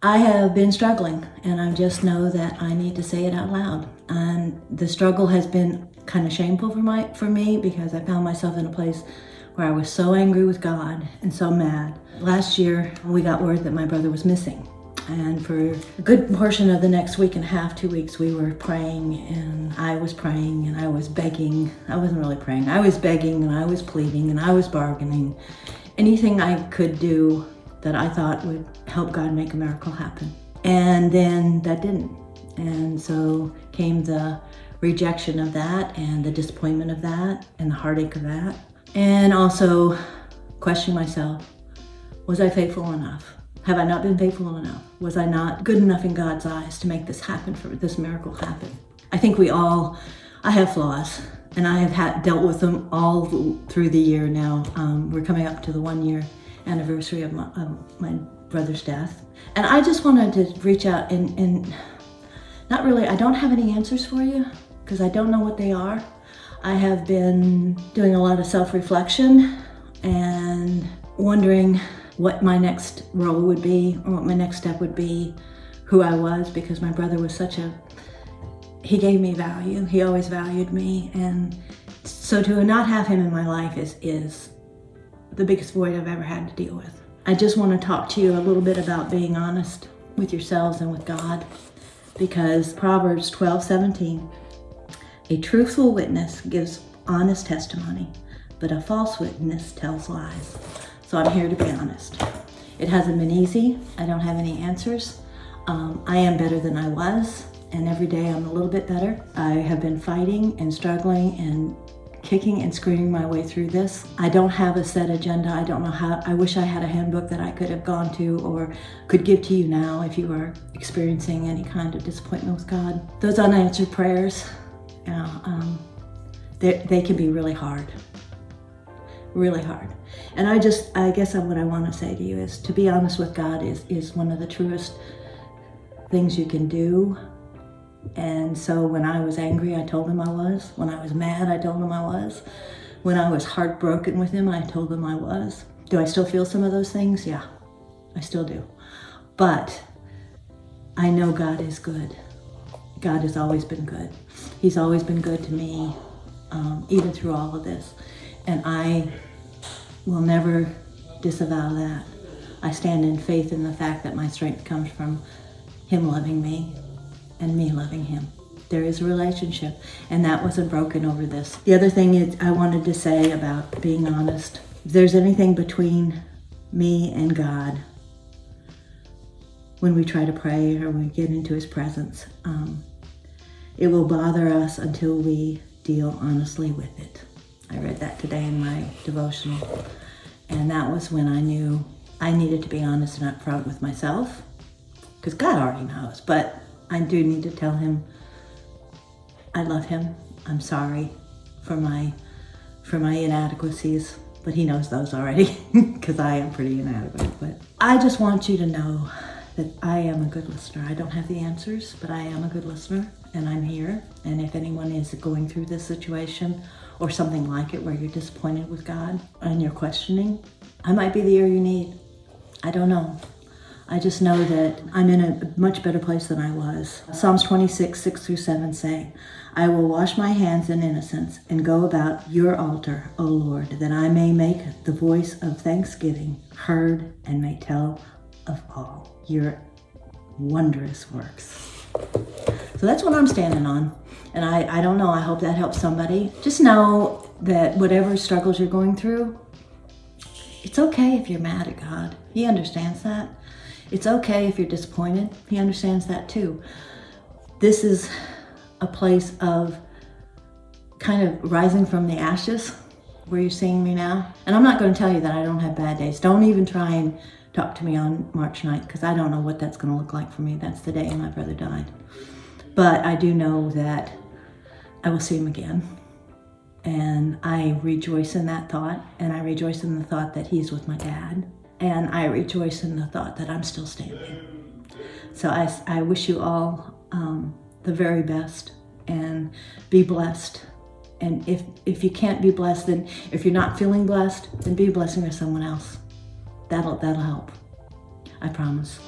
I have been struggling, and I just know that I need to say it out loud. And the struggle has been kind of shameful for me because I found myself in a place where I was so angry with God and so mad. Last year, we got word that my brother was missing. And for a good portion of the next week and a half, 2 weeks, we were praying, and I was praying, and I was begging. I wasn't really praying. I was begging, and I was pleading, and I was bargaining. Anything I could do that I thought would help God make a miracle happen. And then that didn't. And so came the rejection of that, and the disappointment of that, and the heartache of that. And also questioning myself, was I faithful enough? Have I not been faithful enough? Was I not good enough in God's eyes to make this happen, for this miracle happen? I think I have flaws, and I have dealt with them all through the year now. We're coming up to the 1-year anniversary of my brother's death. And I just wanted to reach out and not really, I don't have any answers for you because I don't know what they are. I have been doing a lot of self-reflection and wondering what my next role would be, or what my next step would be, who I was, because my brother was he gave me value. He always valued me. And so to not have him in my life is the biggest void I've ever had to deal with. I just want to talk to you a little bit about being honest with yourselves and with God, because Proverbs 12:17, a truthful witness gives honest testimony, but a false witness tells lies. So I'm here to be honest. It hasn't been easy. I don't have any answers. I am better than I was, and every day I'm a little bit better. I have been fighting and struggling and kicking and screaming my way through this. I don't have a set agenda. I don't know how. I wish I had a handbook that I could have gone to or could give to you now if you are experiencing any kind of disappointment with God. Those unanswered prayers, they can be really hard. Really hard. And I guess what I want to say to you is to be honest with God is one of the truest things you can do. And so when I was angry, I told him I was. When I was mad, I told him I was. When I was heartbroken with him, I told him I was. Do I still feel some of those things? Yeah, I still do. But I know God is good. God has always been good. He's always been good to me, even through all of this. And I will never disavow that. I stand in faith in the fact that my strength comes from him loving me and me loving him. There is a relationship, and that wasn't broken over this. The other thing is I wanted to say about being honest. If there's anything between me and God when we try to pray or we get into his presence, it will bother us until we deal honestly with it. I read that today in my devotional, and that was when I knew I needed to be honest and upfront with myself, because God already knows, but I do need to tell him I love him. I'm sorry for my inadequacies, but he knows those already because I am pretty inadequate. But I just want you to know that I am a good listener. I don't have the answers, but I am a good listener, and I'm here. And if anyone is going through this situation or something like it where you're disappointed with God and you're questioning, I might be the ear you need. I don't know. I just know that I'm in a much better place than I was. Psalms 26:6-7 say, I will wash my hands in innocence and go about your altar, O Lord, that I may make the voice of thanksgiving heard and may tell of all your wondrous works. So that's what I'm standing on. And I don't know, I hope that helps somebody. Just know that whatever struggles you're going through, it's okay if you're mad at God. He understands that. It's okay if you're disappointed. He understands that too. This is a place of kind of rising from the ashes where you're seeing me now. And I'm not going to tell you that I don't have bad days. Don't even try and talk to me on March 9th because I don't know what that's going to look like for me. That's the day my brother died. But I do know that I will see him again. And I rejoice in that thought. And I rejoice in the thought that he's with my dad. And I rejoice in the thought that I'm still standing. So I wish you all the very best and be blessed. And if you can't be blessed, then if you're not feeling blessed, then be a blessing to someone else. That'll help. I promise.